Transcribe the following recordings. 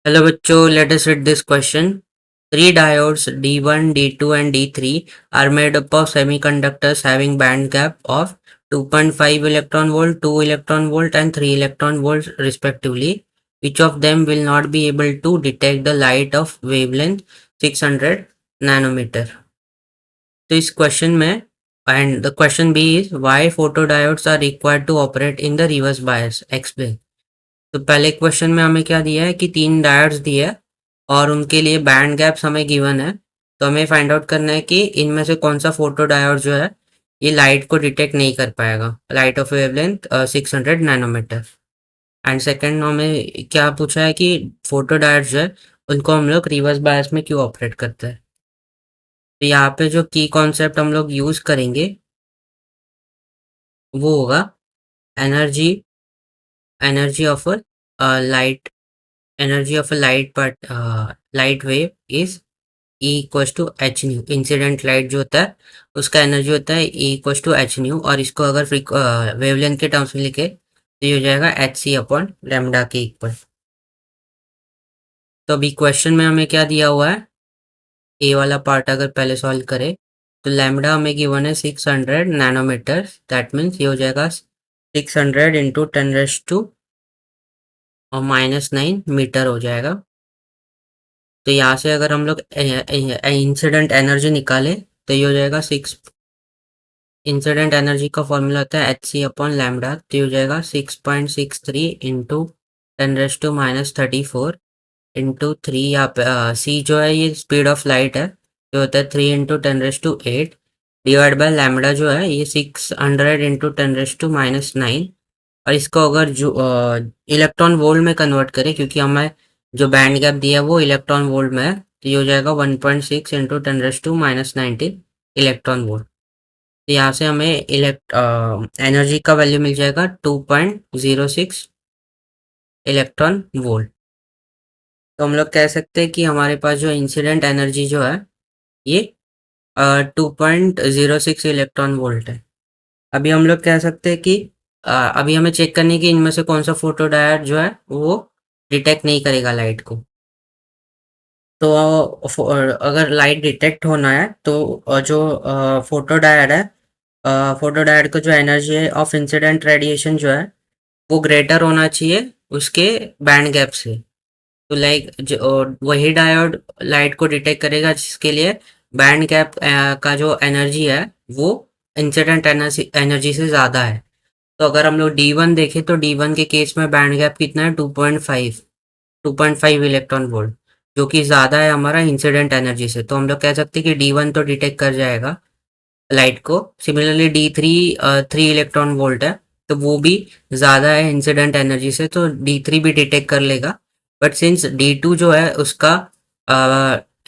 Hello बच्चों, let us read this question. Three diodes D1, D2 and D3 are made up of semiconductors having band gap of 2.5 electron volt, 2 electron volt and 3 electron volts respectively. Which of them will not be able to detect the light of wavelength 600 nanometer? तो इस question में and the question B is why photodiodes are required to operate in the reverse bias? Explain. तो पहले question में हमें क्या दिया है कि तीन डायोड्स दिए है और उनके लिए बैंड गैप्स हमें गिवन है। तो हमें फाइंड आउट करना है कि इनमें से कौन सा फोटो डायोड जो है ये लाइट को डिटेक्ट नहीं कर पाएगा, light of wavelength 600 nanometre. And second हमें क्या पूछा है कि फोटो डायोड जो है उनको हम लोग रिवर्स बायस में क्यों ऑपरेट करते हैं। तो यहाँ पे जो की कॉन्सेप्ट हम लोग यूज करेंगे वो होगा energy energy of light energy of a light wave is E equals to H nu. Incident light जो होता है उसका एनर्जी होता है E equals to H nu, और इसको अगर वेवलेंथ के टर्म्स में लिखे तो ये हो जाएगा एच सी अपॉन लैम्डा के इक्वल। तो अभी क्वेश्चन में हमें क्या दिया हुआ है, ए वाला पार्ट अगर पहले सॉल्व करें तो लैम्डा हमें गिवन है 600 नैनोमीटर। दैट मीन्स ये हो जाएगा 600 इंटू 10 और -9 मीटर हो जाएगा। तो यहाँ से अगर हम लोग इंसिडेंट एनर्जी निकाले तो ये हो जाएगा सिक्स। इंसिडेंट एनर्जी का फॉर्मूला होता है एच सी अपॉन लैम्डा। तो ये हो जाएगा 6.63 इंटू 10⁻34 इंटू थ्री। यहाँ पे सी जो है ये स्पीड ऑफ लाइट है, जो होता है 3 इंटू 10⁸ डिवाइड बाय लैम्डा जो है ये 600 इंटू 10⁻9। और इसको अगर जो इलेक्ट्रॉन वोल्ट में कन्वर्ट करें, क्योंकि हमें जो बैंड गैप दिया है वो इलेक्ट्रॉन वोल्ट में है, तो ये हो जाएगा 1.6 इंटू 10⁻19 इलेक्ट्रॉन वोल्ट। तो यहाँ से हमें एनर्जी का वैल्यू मिल जाएगा 2.06 इलेक्ट्रॉन वोल्ट। तो हम लोग कह सकते हैं कि हमारे पास जो इंसिडेंट एनर्जी जो है ये 2.06 इलेक्ट्रॉन वोल्ट है। अभी हम लोग कह सकते हैं कि अभी हमें चेक करनी है कि इनमें से कौन सा फोटो डायोड जो है वो डिटेक्ट नहीं करेगा लाइट को। तो अगर लाइट डिटेक्ट होना है तो जो फोटो डायोड है, फोटो डायोड को जो एनर्जी है ऑफ इंसिडेंट रेडिएशन जो है वो ग्रेटर होना चाहिए उसके बैंड गैप से। तो लाइक वही डायोड लाइट को डिटेक्ट करेगा जिसके लिए बैंड गैप का जो एनर्जी है वो इंसिडेंट एनर्जी से ज़्यादा है। तो अगर हम लोग D1 देखें तो D1 के केस में बैंड गैप कितना है, 2.5 इलेक्ट्रॉन वोल्ट, जो कि ज़्यादा है हमारा इंसिडेंट एनर्जी से। तो हम लोग कह सकते हैं कि D1 तो डिटेक्ट कर जाएगा लाइट को। सिमिलरली D3 3 इलेक्ट्रॉन वोल्ट है, तो वो भी ज़्यादा है इंसिडेंट एनर्जी से, तो D3 भी डिटेक्ट कर लेगा। बट सिंस D2 जो है उसका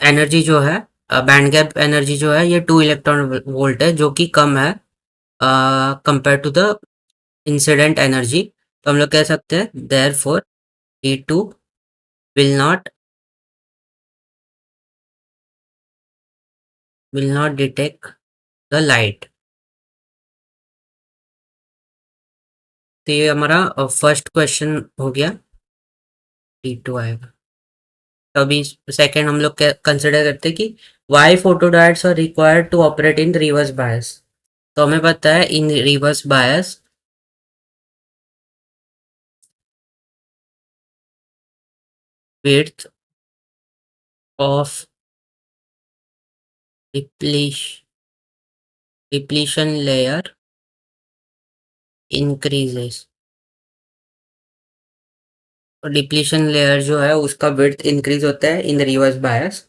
एनर्जी जो है, बैंड गैप एनर्जी जो है ये 2 इलेक्ट्रॉन वोल्ट है, जो कि कम है compare to the incident energy. तो हम लोग कह सकते हैं therefore D2 will not detect the light. तो ये हमारा फर्स्ट क्वेश्चन हो गया, D2 आएगा। तो अभी सेकंड हम लोग कंसिडर करते हैं कि why photodiodes are required to operate in reverse bias. तो हमें पता है in reverse bias width of depletion layer increases. और डिप्लीशन लेयर जो है उसका विड्थ इंक्रीज होता है इन रिवर्स बायस।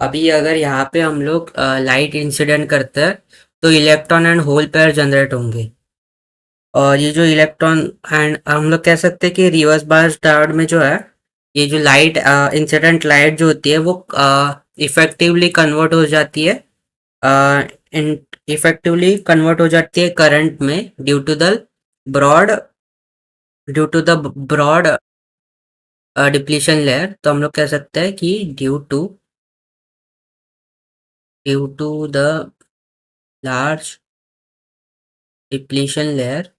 अभी अगर यहाँ पे हम लोग लाइट इंसिडेंट करते हैं तो electron and hole pair generate होंगे। और ये जो इलेक्ट्रॉन एंड हम लोग कह सकते हैं कि रिवर्स बायस डायोड में जो है ये जो लाइट इंसिडेंट लाइट जो होती है वो इफेक्टिवली कन्वर्ट हो जाती है, इफेक्टिवली कन्वर्ट हो जाती है करंट में broad due to the broad depletion layer. तो हम लोग कह सकते हैं कि due to the large depletion layer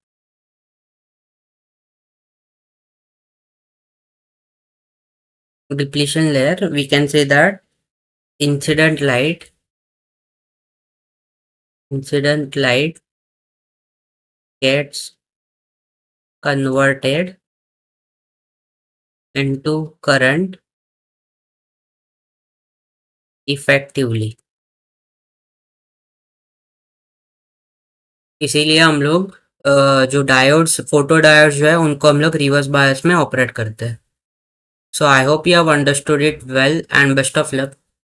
depletion layer, we can say that incident light gets converted into current effectively. इसीलिए हम लोग जो डायोड्स फोटो डायोड्स जो है उनको हम लोग रिवर्स बायस में ऑपरेट करते हैं. So I hope you have understood it well and best of luck.